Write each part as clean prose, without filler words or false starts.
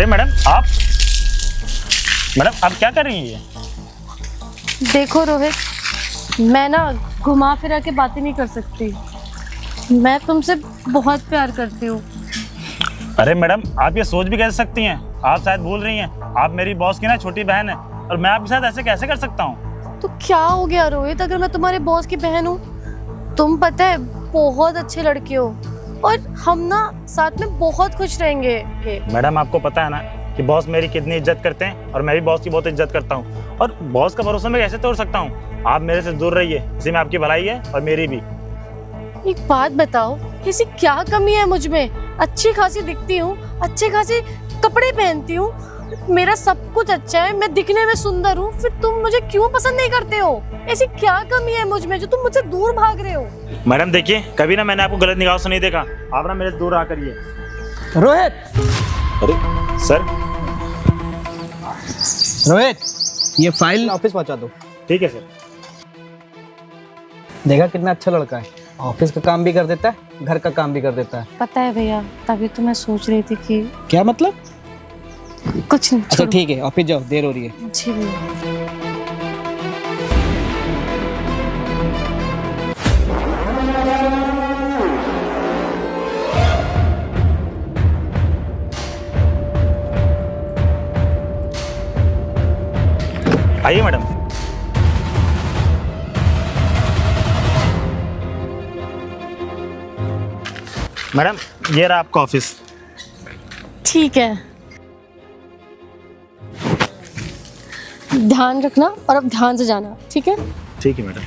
अरे मैडम आप क्या कर रही हैं? देखो रोहित, मैं ना घुमा फिरा के बातें नहीं कर सकती। मैं तुमसे बहुत प्यार करती हूँ। अरे मैडम, आप ये सोच भी कैसे सकती हैं? आप शायद भूल रही हैं, आप मेरी बॉस की ना छोटी बहन है और मैं आपके साथ ऐसे कैसे कर सकता हूँ? तो क्या हो गया रोहित, अगर मैं तुम्हारे बॉस की बहन हूँ? तुम पता है बहुत अच्छे लड़के हो और हम ना साथ में बहुत खुश रहेंगे। मैडम, आपको पता है ना कि बॉस मेरी कितनी इज्जत करते हैं और मैं भी बॉस की बहुत इज्जत करता हूँ, और बॉस का भरोसा मैं कैसे तोड़ सकता हूँ? आप मेरे से दूर रहिए, इसी में आपकी भलाई है और मेरी भी। एक बात बताओ, ऐसी क्या कमी है मुझ में? अच्छी खासी दिखती हूँ, अच्छे खासे कपड़े पहनती हूँ, मेरा सब कुछ अच्छा है, मैं दिखने में सुंदर हूँ, फिर तुम मुझे क्यों पसंद नहीं करते हो? ऐसी क्या कमी है मुझ में जो तुम मुझसे दूर भाग रहे हो? मैडम देखिए, कभी ना मैंने आपको गलत निगाह से नहीं देखा, आप ना मेरे से दूर आकर ये। रोहित, अरे सर। रोहित, ये फाइल ऑफिस पहुंचा दो। ठीक है सर। देखा कितना अच्छा लड़का है, ऑफिस का काम भी कर देता है, घर का काम भी कर देता है। पता है भैया, तभी तो मैं सोच रही थी कि क्या मतलब? कुछ नहीं। अच्छा ठीक है, ऑफिस जाओ, देर हो रही है। जी भैया। आइए मैडम। मैडम, ये रहा आपका ऑफिस। ठीक है, ध्यान रखना और अब ध्यान से जाना, ठीक है? ठीक है मैडम,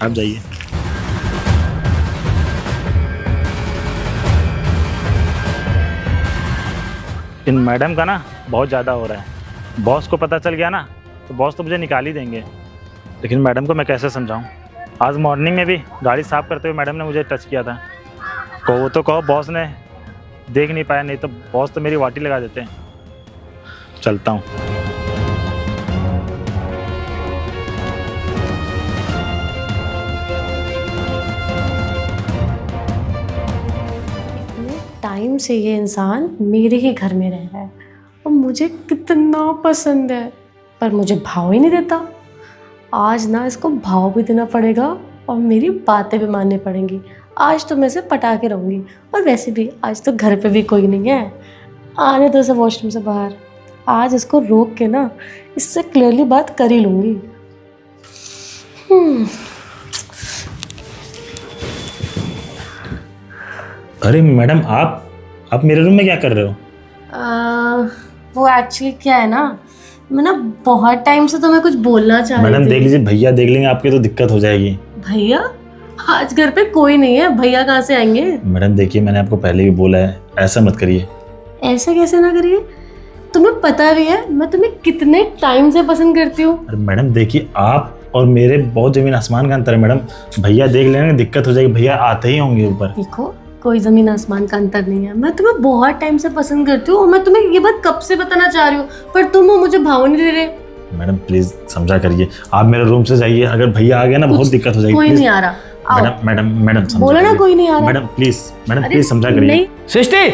आप जाइए। इन मैडम का ना बहुत ज़्यादा हो रहा है। बॉस को पता चल गया ना तो बॉस तो मुझे निकाल ही देंगे, लेकिन मैडम को मैं कैसे समझाऊं? आज मॉर्निंग में भी गाड़ी साफ करते हुए मैडम ने मुझे टच किया था। वो तो कहो बॉस ने देख नहीं पाया, नहीं तो बॉस तो मेरी वाटी लगा देते हैं। चलता हूँ। टाइम से ये इंसान मेरे ही घर में रह रहा है और मुझे कितना पसंद है, पर मुझे भाव ही नहीं देता। आज ना इसको भाव भी देना पड़ेगा और मेरी बातें भी माननी पड़ेंगी। आज तो मैं इसे पटा के रहूँगी, और वैसे भी आज तो घर पे भी कोई नहीं है। आने दो इसे वॉशरूम से बाहर, आज इसको रोक के ना इससे क्लियरली बात कर ही लूँगी। अरे मैडम, आप मेरे रूम में क्या कर रहे हो? वो एक्चुअली क्या है ना, मैं ना बहुत टाइम से तुम्हें कुछ बोलना चाह रही थी। मैडम देख लीजिए, भैया देख लेंगे आपके तो दिक्कत हो जाएगी। भैया? आज घर पे कोई नहीं है, भैया कहाँ से आएंगे? मैडम देखिए, मैंने आपको पहले भी बोला है, ऐसा मत करिए। ऐसा कैसे ना करिए? तुम्हें पता भी है मैं तुम्हें कितने टाइम से पसंद करती हूँ। अरे मैडम देखिए, आप और मेरे बहुत जमीन आसमान का अंतर है मैडम। भैया देख लेंगे, दिक्कत हो जाएगी, भैया आते ही होंगे ऊपर। देखो, कोई जमीन आसमान का अंतर नहीं है, मैं तुम्हें बहुत टाइम से पसंद करती हूँ और मैं तुम्हें ये बात कब से बताना चाह रही हूँ, पर तुम हो मुझे भाव नहीं दे रहे। मैडम प्लीज समझा करिए, आप मेरे रूम से जाइए, अगर भैया आ गए ना बहुत दिक्कत हो जाएगी। कोई नहीं आ रहा। मैडम समझा बोलो ना, करिए। कोई नहीं आ रहा। मैडम प्लीज समझा करिए। नहीं। सृष्टि,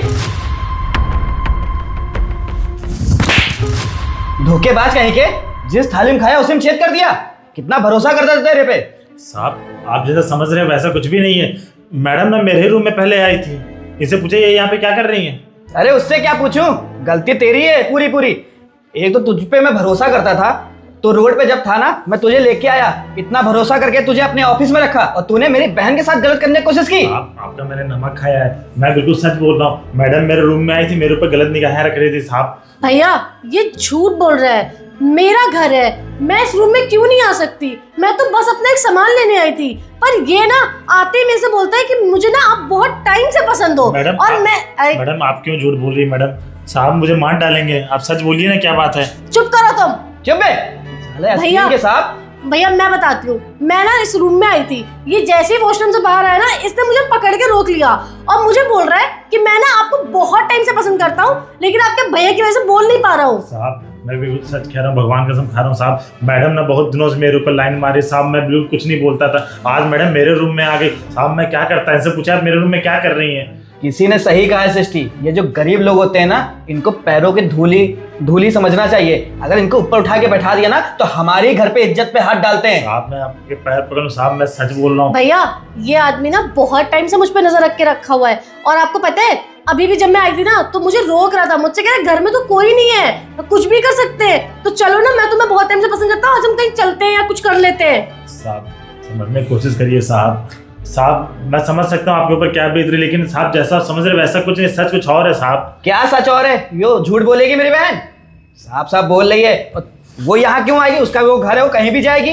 धोखेबाज कहीं के, जिस थाली में खाया उसी में छेद कर दिया। कितना भरोसा करता था तेरे पे। साहब आप जैसा समझ रहे हैं वैसा कुछ भी नहीं है। मैडम ना मेरे रूम में पहले आई थी, इसे पूछे ये यहाँ पे क्या कर रही हैं? अरे उससे क्या पूछूं, गलती तेरी है पूरी। एक तो तुझ पे मैं भरोसा करता था, तो रोड पे जब था ना मैं तुझे लेके आया, इतना भरोसा करके तुझे अपने ऑफिस में रखा, और तूने मेरी बहन के साथ गलत करने की कोशिश की। आपका मैंने नमक खाया है, मैं बिल्कुल सच बोल रहा हूँ। मैडम मेरे रूम में आई थी, मेरे ऊपर गलत निगाहें रख रही थी। साहब भैया ये झूठ बोल रहा है, मेरा घर है, मैं इस रूम में क्यों नहीं आ सकती? मैं तो बस अपना एक सामान लेने आई थी, पर ये ना आते ही मेरे से बोलता है कि मुझे ना आप बहुत टाइम से पसंद हो। मैडम मैडम आप क्यों झूठ बोल रही है? मैडम साहब मुझे मार डालेंगे, आप सच बोलिए ना, क्या बात है? चुप करो तुम। चुप भैया के साथ। भैया मैं बताती हूँ, मैं ना इस रूम में आई थी, ये जैसे ही वॉशरूम से बाहर आया ना, इसने मुझे पकड़ के रोक लिया और मुझे बोल रहा है कि मैं ना आपको बहुत टाइम से पसंद करता हूँ, लेकिन आपके भैया की वजह से बोल नहीं पा रहा हूँ। साहब मैं बिल्कुल सच कह रहा हूँ, भगवान कसम खा रहा हूँ साहब। मैडम ने बहुत दिनों से मेरे ऊपर लाइन मारी साहब, मैं बिल्कुल कुछ नहीं बोलता था। आज मैडम मेरे रूम में आ गई साहब, मैं क्या करता? इनसे पूछा आप मेरे रूम में क्या कर रही हैं? किसी ने सही कहा है सृष्टि, ये जो गरीब लोग होते हैं ना, इनको पैरों की धूली धूली समझना चाहिए। अगर इनको ऊपर उठा के बैठा दिया ना तो हमारे घर पे इज्जत पे हाथ डालते हैं। साहब मैं आपके पैर पकड़ लूं साहब, मैं सच बोल रहा हूँ। भैया ये आदमी ना बहुत टाइम से मुझ पे नजर रख के रखा हुआ है, और आपको पता है अभी भी जब मैं आई थी ना तो मुझे रोक रहा था, मुझसे कह रहा घर में तो कोई नहीं है, तो कुछ भी कर सकते हैं, तो चलो ना, मैं तुम्हें बहुत टाइम से पसंद करता हूँ, आज हम कहीं चलते हैं या कुछ कर लेते हैं। साहब समझने की कोशिश करिए साहब। साहब मैं समझ सकता हूँ आपके ऊपर क्या बीत रही, लेकिन साहब जैसा आप समझ रहे वैसा कुछ नहीं, सच कुछ और है साहब। क्या सच और है? यो झूठ बोलेगी मेरी बहन? साफ साफ बोल रही है। और वो यहाँ क्यों आएगी? उसका वो घर है, वो कहीं भी जाएगी।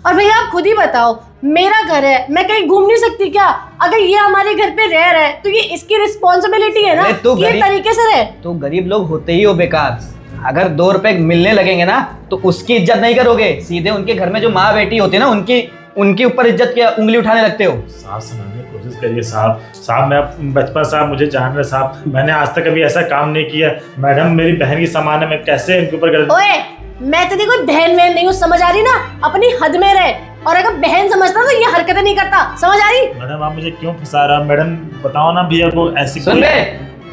और भैया आप खुद ही बताओ, मेरा घर है, मैं कहीं घूम नहीं सकती क्या? अगर ये हमारे घर पे रह रहा है तो ये इसकी रिस्पॉन्सिबिलिटी है ना, ये तरीके से रहे। तो गरीब लोग होते ही हो बेकार। अगर 2 रुपए मिलने लगेंगे ना तो उसकी इज्जत नहीं करोगे, सीधे उनके घर में जो माँ बेटी होती है ना उनकी ऊपर इज्जत की उंगली उठाने लगते हो। साहब समझने की कोशिश करिए साहब। साहब मैं बचपन साहब मुझे जान रहे साहब, मैंने आज तक कभी ऐसा काम नहीं किया। मैडम मेरी बहन की सामान है, मैं कैसे इनके ऊपर गलत। ओए मैं तेरी कोई बहन वहन नहीं हूँ, समझ आ रही ना? अपनी हद में रहे, और अगर बहन समझता तो ये हरकतें नहीं करता, समझ आ रही? मैडम आप मुझे क्यों फंसा रहा? मैडम बताओ ना भैया को ऐसी सुन बे,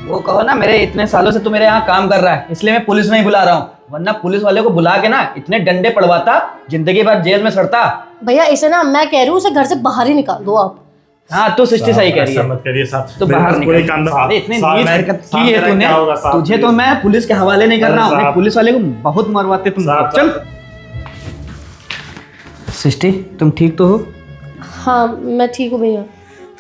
वो कहो ना मेरे इतने सालों से तू मेरे यहाँ काम कर रहा है इसलिए मैं पुलिस नहीं बुला रहा हूँ, वरना पुलिस वाले को बुला के ना इतने डंडे पड़वाता, जिंदगी भर जेल में सड़ता। भैया इसे ना मैं कह रही हूँ, उसे घर से बाहर ही निकाल दो आप। हाँ तू सृष्टि सही कह रही है। मत करिए साहब, तो बाहर निकल। इतनी नीच हरकत की है तूने, तुझे तो मैं पुलिस के हवाले नहीं कर रहा हूँ, पुलिस वाले को बहुत मरवाते तुम। चल सृष्टि तुम ठीक तो हो? हाँ मैं ठीक हूँ भैया।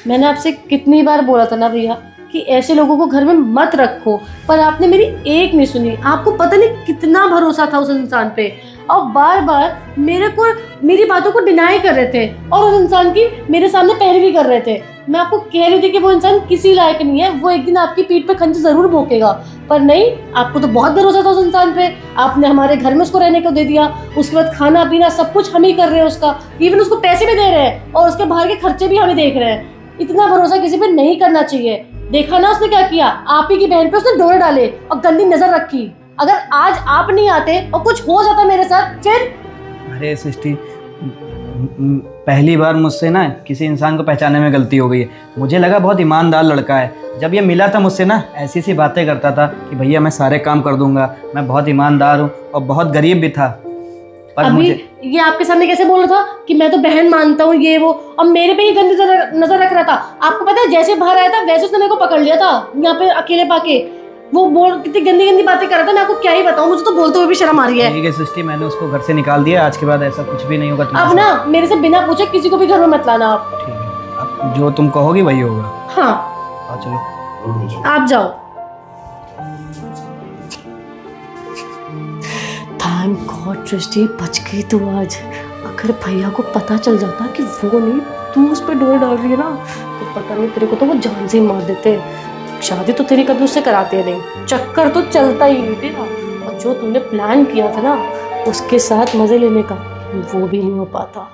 मैंने आपसे कितनी बार बोला था ना भैया कि ऐसे लोगों को घर में मत रखो, पर आपने मेरी एक नहीं सुनी। आपको पता नहीं कितना भरोसा था उस इंसान पे, और बार बार मेरी बातों को डिनाई कर रहे थे, और उस इंसान की मेरे सामने पैरवी कर रहे थे। मैं आपको कह रही थी कि वो इंसान किसी लायक नहीं है, वो एक दिन आपकी पीठ पे खंजर जरूर भोंकेगा, पर नहीं, आपको तो बहुत भरोसा था उस इंसान पे। आपने हमारे घर में उसको रहने को दे दिया, उसके बाद खाना पीना सब कुछ हम ही कर रहे हैं उसका, इवन उसको पैसे भी दे रहे हैं, और उसके बाहर के खर्चे भी हम ही देख रहे हैं। इतना भरोसा किसी पे नहीं करना चाहिए। देखा ना उसने क्या किया, आप ही की बहन पे उसने डोरे डाले और गंदी नजर रखी। अगर आज आप नहीं आते और कुछ हो जाता मेरे साथ फिर। अरे सृष्टि, पहली बार मुझसे ना किसी इंसान को पहचानने में गलती हो गई है। मुझे लगा बहुत ईमानदार लड़का है, जब ये मिला था मुझसे ना ऐसी सी बातें करता था कि भैया मैं सारे काम कर दूंगा, मैं बहुत ईमानदार हूँ और बहुत गरीब भी था। पर अभी ये आपके सामने कैसे बोल रहा था कि मैं तो बहन मानता हूँ ये वो, और मेरे पे ही गंदी नजर रख रहा था। आपको पता है जैसे बाहर आया था वैसे उसने मेरे को पकड़ लिया था यहाँ पे अकेले पाके। वो बोल कितनी गंदी गंदी बातें कर रहा था, मैं आपको क्या ही बताऊं, मुझे तो बोलते हुए भी शर्म आ रही है। ठीक है सृष्टि, मैंने उसको घर से निकाल दिया, आज के बाद ऐसा कुछ भी नहीं होगा। अब ना मेरे से बिना पूछे किसी को भी घर में मत लाना आप। ठीक है, अब जो तुम कहोगी वही होगा। हाँ चलो आप जाओ। थैंक गॉड सृष्टि बच गई तू आज। अगर भैया को पता चल जाता कि वो नहीं तू उस पर डोर डाल रही है ना, तो पता नहीं तेरे को तो वो जान से ही मार देते। शादी तो तेरी कभी उससे कराते नहीं, चक्कर तो चलता ही नहीं तेरा, और जो तूने प्लान किया था ना उसके साथ मजे लेने का, वो भी नहीं हो पाता।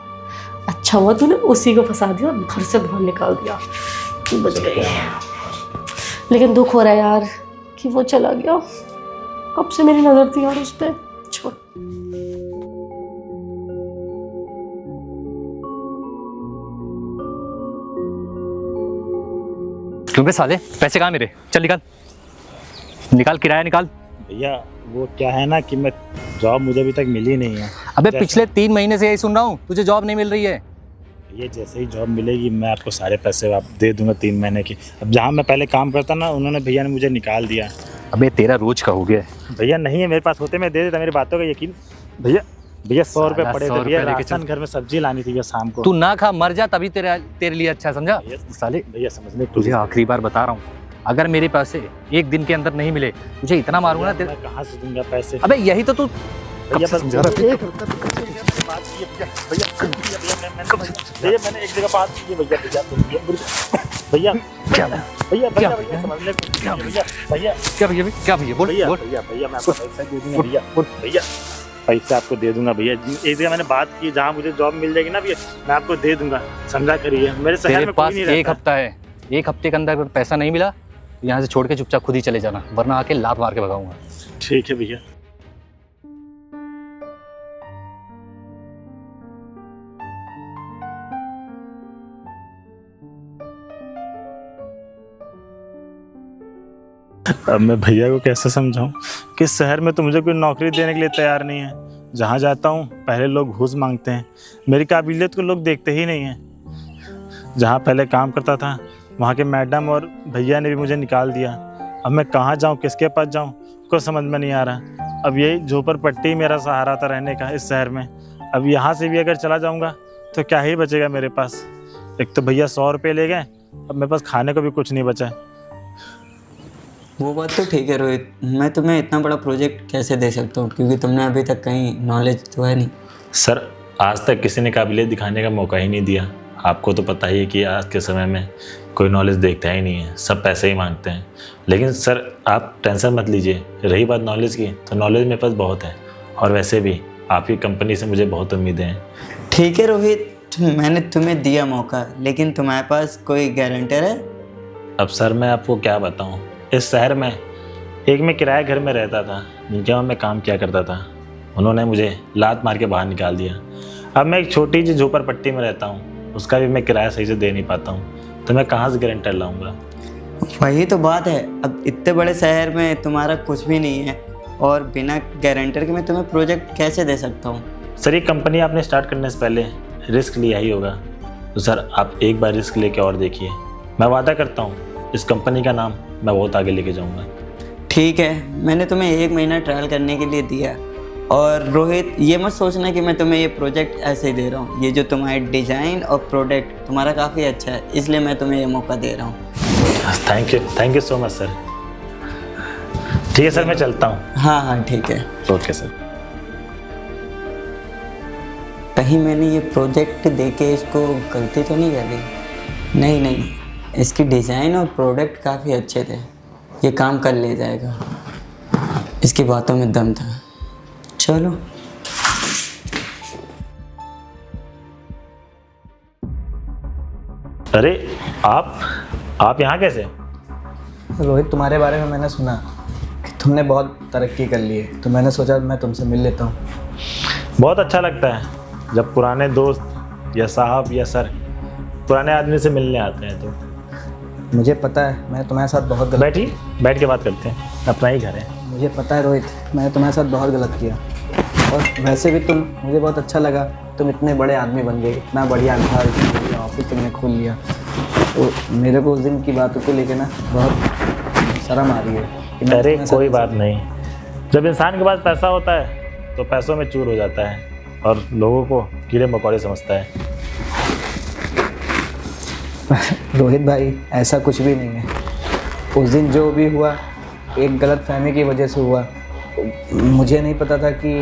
अच्छा हुआ तूने उसी को फंसा दिया, घर से बाहर निकाल दिया, तू बच गई। लेकिन दुख हो रहा है यार कि वो चला गया। कब से मेरी नजर थी यार उस पर। छोड़। क्यों बे साले, पैसे कहाँ मेरे? चल निकाल निकाल, किराया निकाल। भैया वो क्या है ना कि मैं जॉब मुझे अभी तक मिली नहीं है। अबे पिछले 3 महीने से यही सुन रहा हूँ, तुझे जॉब नहीं मिल रही है। ये जैसे ही जॉब मिलेगी मैं आपको सारे पैसे आप दे दूंगा 3 महीने की। अब जहाँ मैं पहले काम करता ना, उन्होंने भैया ने मुझे निकाल दिया। अबे तेरा रोज का हो गया है। भैया नहीं है मेरे पास, होते मैं दे देता, मेरी बातों का यकीन। भैया 100 रुपये साला पड़े 100 थे भैया, रुपये लेके राशन घर में सब्जी लानी थी भैया शाम को। तू ना खा मर जा, तभी तेरे लिए अच्छा, समझा? साले भैया समझने की तुझे कोशिश आखिरी बार बता रहा हूँ, अगर मेरे पैसे 1 दिन के अंदर नहीं मिले तुझे इतना मारूंगा ना मैं कहाँ से दूंगा पैसे? अबे यही तो तू भैया कब से समझा रहा था? भैया मैंने एक जगह बात की है भैया। क्या भैया क्या समझने की कोशिश कीजिए भैया। भैया क्या भैया, क्या भैया, बोल भैया बोल। भैया भैया मैं आपको पैसा दे दूंगा भैया। भैया पैसे आपको दे दूंगा भैया। एक जगह मैंने बात की, जहाँ मुझे जॉब मिल जाएगी ना भैया मैं आपको दे दूंगा, समझा करिए। मेरे शहर तेरे में पास कोई नहीं एक रहता। हफ्ता है, 1 हफ्ते के अंदर अगर पैसा नहीं मिला यहाँ से छोड़ के चुपचाप खुद ही चले जाना, वरना आके लात मार के भगाऊंगा। ठीक है भैया। अब मैं भैया को कैसे समझाऊं कि शहर में तो मुझे कोई नौकरी देने के लिए तैयार नहीं है। जहाँ जाता हूँ पहले लोग घूस मांगते हैं, मेरी काबिलियत को लोग देखते ही नहीं हैं। जहाँ पहले काम करता था वहाँ के मैडम और भैया ने भी मुझे निकाल दिया। अब मैं कहाँ जाऊँ, किसके पास जाऊँ, कुछ समझ में नहीं आ रहा। अब यही झोपड़पट्टी मेरा सहारा था रहने का इस शहर में। अब यहाँ से भी अगर चला जाऊँगा तो क्या ही बचेगा मेरे पास। एक तो भैया 100 रुपये ले गए, अब मेरे पास खाने को भी कुछ नहीं बचा। वो बात तो ठीक है रोहित, मैं तुम्हें इतना बड़ा प्रोजेक्ट कैसे दे सकता हूँ, क्योंकि तुमने अभी तक कहीं नॉलेज तो है नहीं। सर आज तक किसी ने काबिलियत दिखाने का मौका ही नहीं दिया। आपको तो पता ही है कि आज के समय में कोई नॉलेज देखता ही नहीं है, सब पैसे ही मांगते हैं। लेकिन सर आप टेंशन मत लीजिए, रही बात नॉलेज की तो नॉलेज मेरे पास बहुत है, और वैसे भी आपकी कंपनी से मुझे बहुत उम्मीदें हैं। ठीक है रोहित, मैंने तुम्हें दिया मौका, लेकिन तुम्हारे पास कोई गारंटर है? अब सर मैं आपको क्या बताऊं, इस शहर में एक मैं किराए घर में रहता था, जिनके वहाँ मैं काम किया करता था, उन्होंने मुझे लात मार के बाहर निकाल दिया। अब मैं एक छोटी सी झोपड़पट्टी में रहता हूँ, उसका भी मैं किराया सही से दे नहीं पाता हूँ, तो मैं कहाँ से गारंटर लाऊंगा। वही तो बात है, अब इतने बड़े शहर में तुम्हारा कुछ भी नहीं है, और बिना गारंटर के मैं तुम्हें प्रोजेक्ट कैसे दे सकता हूँ? सर ये कंपनी आपने स्टार्ट करने से पहले रिस्क लिया ही होगा, तो सर आप एक बार रिस्क लेके और देखिए। मैं वादा करता हूँ इस कंपनी का नाम मैं बहुत आगे लेके जाऊँगा। ठीक है, मैंने तुम्हें 1 महीना ट्रायल करने के लिए दिया। और रोहित ये मत सोचना कि मैं तुम्हें ये प्रोजेक्ट ऐसे ही दे रहा हूँ, ये जो तुम्हारे डिज़ाइन और प्रोडक्ट तुम्हारा काफ़ी अच्छा है, इसलिए मैं तुम्हें ये मौका दे रहा हूँ। Thank you so much sir. ठीक है सर मैं चलता हूँ। हाँ हाँ ठीक है। Okay sir. कहीं मैंने ये प्रोजेक्ट देके इसको गलती तो नहीं कर दी? नहीं, इसकी डिज़ाइन और प्रोडक्ट काफ़ी अच्छे थे, ये काम कर ले जाएगा, इसकी बातों में दम था। चलो अरे आप यहाँ कैसे? रोहित तुम्हारे बारे में मैंने सुना कि तुमने बहुत तरक्की कर ली है, तो मैंने सोचा मैं तुमसे मिल लेता हूँ। बहुत अच्छा लगता है जब पुराने दोस्त या साहब या सर पुराने आदमी से मिलने आते हैं। तो मुझे पता है मैं तुम्हारे साथ बहुत गलत बैठ के बात करते हैं, अपना ही घर है। मुझे पता है रोहित, मैंने तुम्हारे साथ बहुत गलत किया, और वैसे भी मुझे बहुत अच्छा लगा, तुम इतने बड़े आदमी बन गए, इतना बढ़िया घर, इतना बढ़िया ऑफिस तुमने खोल लिया। तो मेरे को उस दिन की बातों को लेकर ना बहुत शर्म आ रही है। अरे कोई बात नहीं, जब इंसान के पास पैसा होता है तो पैसों में चूर हो जाता है और लोगों को कीड़े मकोड़े समझता है। रोहित भाई ऐसा कुछ भी नहीं है, उस दिन जो भी हुआ एक गलत फहमी की वजह से हुआ। मुझे नहीं पता था कि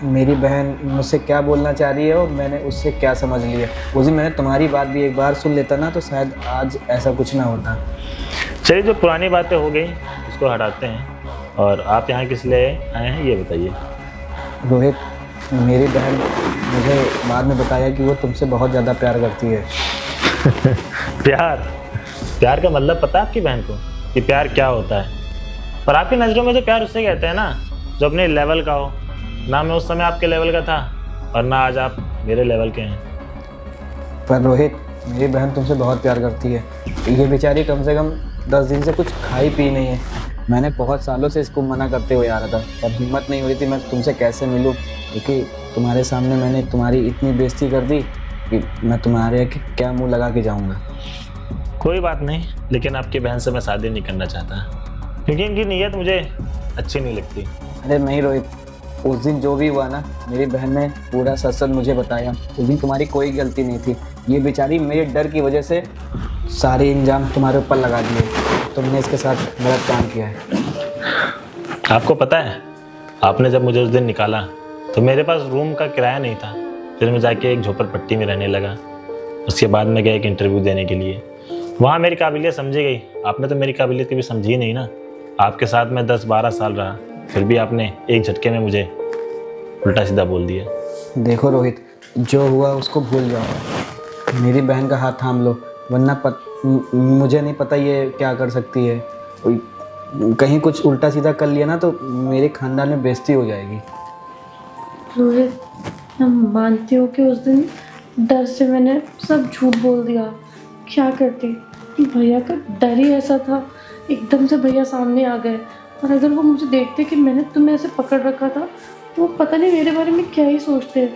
मेरी बहन मुझसे क्या बोलना चाह रही है और मैंने उससे क्या समझ लिया। उस दिन मैंने तुम्हारी बात भी एक बार सुन लेता ना तो शायद आज ऐसा कुछ ना होता। चलिए जो पुरानी बातें हो गई उसको हटाते हैं, और आप यहाँ किस लिए आए हैं ये बताइए। रोहित मेरी बहन मुझे बाद में बताया कि वो तुमसे बहुत ज़्यादा प्यार करती है। प्यार का मतलब पता है आपकी बहन को कि प्यार क्या होता है? पर आपकी नज़रों में तो प्यार उससे कहते हैं ना जो अपने लेवल का हो। ना मैं उस समय आपके लेवल का था और ना आज आप मेरे लेवल के हैं। पर रोहित मेरी बहन तुमसे बहुत प्यार करती है, ये बेचारी कम से कम 10 दिन से कुछ खाई पी नहीं है। मैंने बहुत सालों से इसको मना करते हुए आ रहा था, पर हिम्मत नहीं हो रही थी मैं तुमसे कैसे मिलूं, क्योंकि तुम्हारे सामने मैंने तुम्हारी इतनी बेइज्जती कर दी कि मैं तुम्हारे क्या मुंह लगा के जाऊंगा। कोई बात नहीं, लेकिन आपकी बहन से मैं शादी नहीं करना चाहता क्योंकि इनकी नीयत मुझे अच्छी नहीं लगती। अरे नहीं रोहित, उस दिन जो भी हुआ ना मेरी बहन ने पूरा सच सच मुझे बताया। उस दिन तुम्हारी कोई गलती नहीं थी, ये बेचारी मेरे डर की वजह से सारे इंजाम तुम्हारे ऊपर लगा दिए। तुमने इसके साथ गलत काम किया है। आपको पता है आपने जब मुझे उस दिन निकाला तो मेरे पास रूम का किराया नहीं था, फिर मैं जाके एक झोपड़पट्टी में रहने लगा। उसके बाद मैं गया एक इंटरव्यू देने के लिए, वहाँ मेरी काबिलियत समझी गई। आपने तो मेरी काबिलियत कभी समझी नहीं ना। आपके साथ मैं 10-12 साल रहा, फिर भी आपने एक झटके में मुझे उल्टा सीधा बोल दिया। देखो रोहित, जो हुआ उसको भूल जाओ, मेरी बहन का हाथ थाम लो, वरना मुझे नहीं पता ये क्या कर सकती है। कहीं कुछ उल्टा सीधा कर लिया ना तो मेरे खानदान में बेइज्जती हो जाएगी। रोहित मैं मानती हूँ कि उस दिन डर से मैंने सब झूठ बोल दिया। क्या करती, भैया का डर ही ऐसा था, एकदम से भैया सामने आ गए, और अगर वो मुझे देखते कि मैंने तुम्हें ऐसे पकड़ रखा था तो वो पता नहीं मेरे बारे में क्या ही सोचते।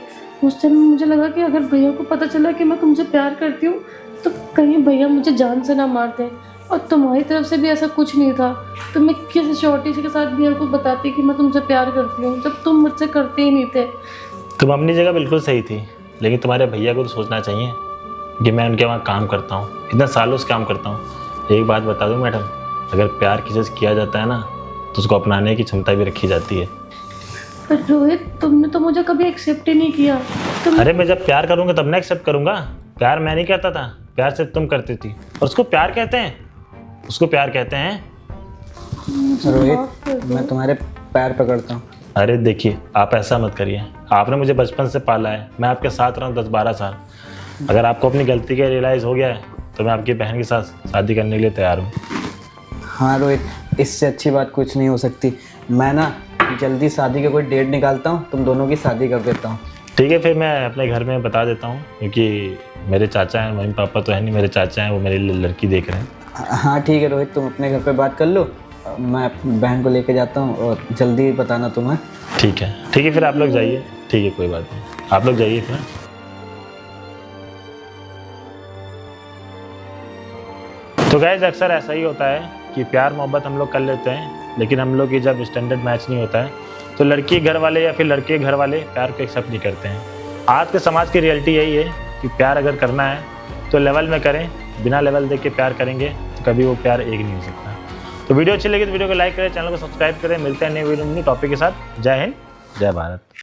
उस टाइम मुझे लगा कि अगर भैया को पता चला कि मैं तुमसे प्यार करती हूँ तो कहीं भैया मुझे जान से ना मार दें। और तुम्हारी तरफ से भी ऐसा कुछ नहीं था, तो मैं किस श्योरिटी के साथ भैया को बताती कि मैं तुमसे प्यार करती हूँ जब तुम मुझसे करते ही नहीं थे। तुम अपनी जगह बिल्कुल सही थी, लेकिन तुम्हारे भैया को तो सोचना चाहिए कि मैं उनके वहाँ काम करता हूँ, इतना सालों से काम करता हूँ। एक बात बता दूँ मैडम, अगर प्यार किसी से किया जाता है ना तो उसको अपनाने की क्षमता भी रखी जाती है। पर रोहित, तुमने तो मुझे कभी एक्सेप्ट ही नहीं किया। अरे मैं जब प्यार करूँगा तब ना एक्सेप्ट करूँगा। प्यार मैं नहीं करता था, प्यार सिर्फ तुम करती थी, और उसको प्यार कहते हैं, उसको प्यार कहते हैं। रोहित, मैं तुम्हारे पैर पकड़ता हूँ। अरे देखिए, आप ऐसा मत करिए, आपने मुझे बचपन से पाला है, मैं आपके साथ रहा हूँ 10-12 साल। अगर आपको अपनी गलती का रियलाइज़ हो गया है तो मैं आपकी बहन के साथ शादी करने के लिए तैयार हूँ। हाँ रोहित, इससे अच्छी बात कुछ नहीं हो सकती। मैं ना जल्दी शादी का कोई डेट निकालता हूँ, तुम दोनों की शादी कर देता हूँ। ठीक है, फिर मैं अपने घर में बता देता हूँ, क्योंकि मेरे चाचा हैं, मम्मी पापा तो है नहीं, मेरे चाचा हैं, वो मेरे लिए लड़की देख रहे हैं। हाँ ठीक है रोहित, तुम अपने घर पे बात कर लो, मैं अपनी बहन को लेके जाता हूँ और जल्दी बताना तुम्हें। ठीक है, फिर आप लोग जाइए। ठीक है, कोई बात नहीं, आप लोग जाइए फिर। तो गाइस, अक्सर ऐसा ही होता है कि प्यार मोहब्बत हम लोग कर लेते हैं, लेकिन हम लोग की जब स्टैंडर्ड मैच नहीं होता है तो लड़की घर वाले या फिर लड़के घर वाले प्यार को एक्सेप्ट नहीं करते हैं। आज के समाज की रियलिटी यही है कि प्यार अगर करना है तो लेवल में करें, बिना लेवल देख के प्यार करेंगे तो कभी वो प्यार एक नहीं हो सकता। तो वीडियो अच्छी लगी तो वीडियो को लाइक करें, चैनल को सब्सक्राइब करें। मिलते हैं नए वीडियो में टॉपिक के साथ। जय हिंद, जय भारत।